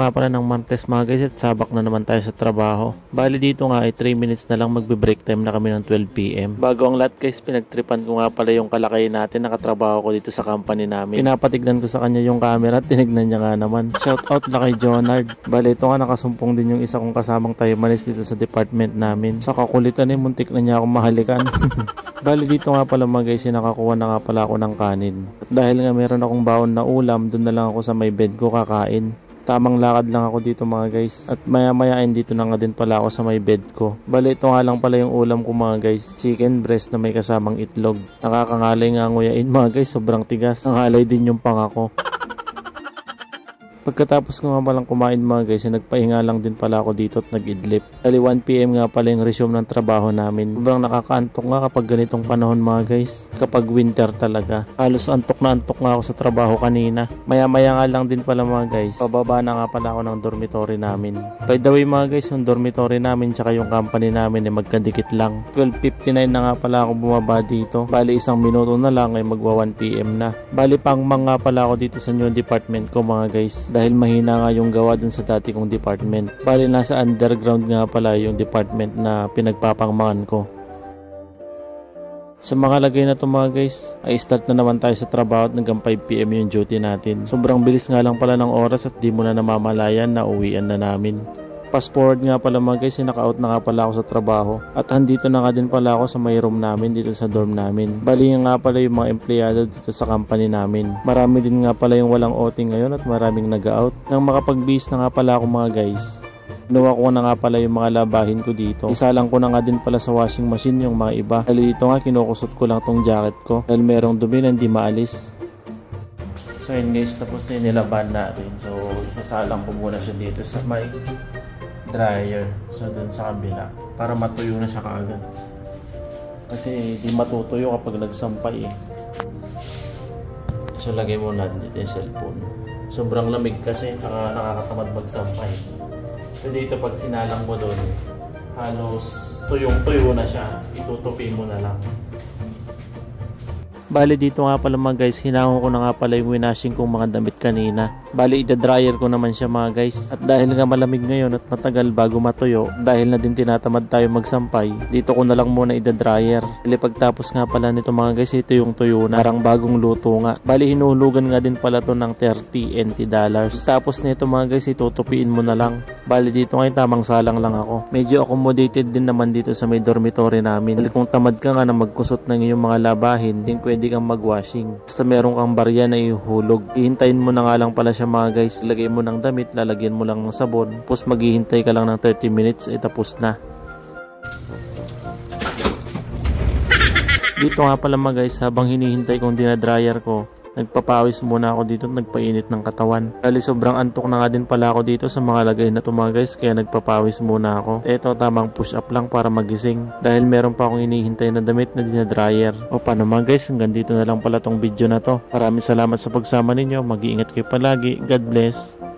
nga pala ng Martes mga guys at sabak na naman tayo sa trabaho. Bali dito nga ay 3 minutes na lang magbe-break time na kami ng 12 PM. Bago ang lahat guys, pinagtripan ko nga pala yung kalakay natin, nakatrabaho ko dito sa company namin. Pinapatignan ko sa kanya yung camera at tinignan niya nga naman. Shout out na kay Jonard. Bali ito nga nakasumpong din yung isa kong kasamang Taiwanese dito sa department namin. Sa kakulitan muntik na niya akong mahalikan. Bali dito nga pala mga guys, nakakuha na nga pala ako ng kanin. At dahil nga meron akong baon na ulam, doon na lang ako sa may bed ko kakain. Tamang lakad lang ako dito mga guys. At maya-mayain dito na nga din pala ako sa may bed ko. Bali ito nga lang pala yung ulam ko mga guys. Chicken breast na may kasamang itlog. Nakakangalay nga nguyain mga guys. Sobrang tigas. Nangalay din yung pangako. Pagkatapos ko nga palang kumain mga guys, nagpahinga lang din pala ako dito at nag-idlip. Dali 1 PM nga pala yung resume ng trabaho namin. Sobrang nakakaantok nga kapag ganitong panahon mga guys. Kapag winter talaga. Halos antok nga ako sa trabaho kanina. Maya-maya nga lang din pala mga guys. Pababa na nga pala ako ng dormitory namin. By the way mga guys, yung dormitory namin tsaka yung company namin ay magkadikit lang. 12:59 na nga pala ako bumaba dito. Bali 1 minuto na lang ay magwa 1 PM na. Bali pang mga pala ako dito sa new department ko mga guys. Dahil mahina nga yung gawa dun sa dati kong department. Bali nasa underground nga pala yung department na pinagpapangmangan ko. Sa mga lagay na to mga guys, ay start na naman tayo sa trabaho at hanggang 5 PM yung duty natin. Sobrang bilis nga lang pala ng oras at di mo na namamalayan na uwian na namin. Fast forward nga pala mga guys, naka-out na nga pala ako sa trabaho. At andito na nga din pala ako sa may room namin dito sa dorm namin. Bali nga pala yung mga empleyado dito sa company namin. Marami din nga pala yung walang OT ngayon at maraming nag-out. Nang makapag-bihis na nga pala ako mga guys, kinuha ko na nga pala yung mga labahin ko dito. Isalang ko na nga din pala sa washing machine yung mga iba. Dahil dito nga kinukusot ko lang tong jacket ko dahil merong dumi na hindi maalis. So yun guys, tapos na yung nilaban natin. So isasalang ko muna siya dito sa may dryer, so dun sa kabila para matuyo na siya kaagad kasi di matutuyo kapag nagsampay so lagay mo na dito yung cellphone. Sobrang lamig kasi tsaka nakakatamad magsampay. So dito pag sinalang mo dun halos tuyong-tuyo na siya, itutupi mo na lang. Bali dito nga pala mga guys, hinahon ko na nga pala yung winashing kong mga damit kanina. Bali ida-dryer ko naman siya mga guys. At dahil nga malamig ngayon at matagal bago matuyo, dahil na din tinatamad tayo magsampay, dito ko na lang muna ida-dryer. Bali pagtapos nga pala nito mga guys, ito yung tuyo na. Parang bagong luto nga. Bali hinuhulugan nga din pala to ng $30 NT. Tapos nito mga guys, itutupiin mo na lang. Bali dito nga tamang salang lang ako. Medyo accommodated din naman dito sa may dormitory namin. Bali kung tamad ka nga na magkusot ng iyong mga labahin, din pwede kang mag-washing. Basta meron kang barya na ihulog. Ihintayin mo na nga lang pala siya mga guys. Lagay mo ng damit, lalagyan mo lang ng sabon. Tapos maghihintay ka lang ng 30 minutes, tapos na. Dito nga pala mga guys, habang hinihintay kong dinadryer ko, nagpapawis muna ako dito at nagpainit ng katawan. Dahil sobrang antok na nga din pala ako dito sa mga lagay na to mga guys, kaya nagpapawis muna ako. Ito tamang push up lang para magising. Dahil meron pa akong hinihintay na damit na dinadryer. O paano mga guys, hanggang dito na lang pala tong video na to. Maraming salamat sa pagsama ninyo. Mag-iingat kayo palagi. God bless.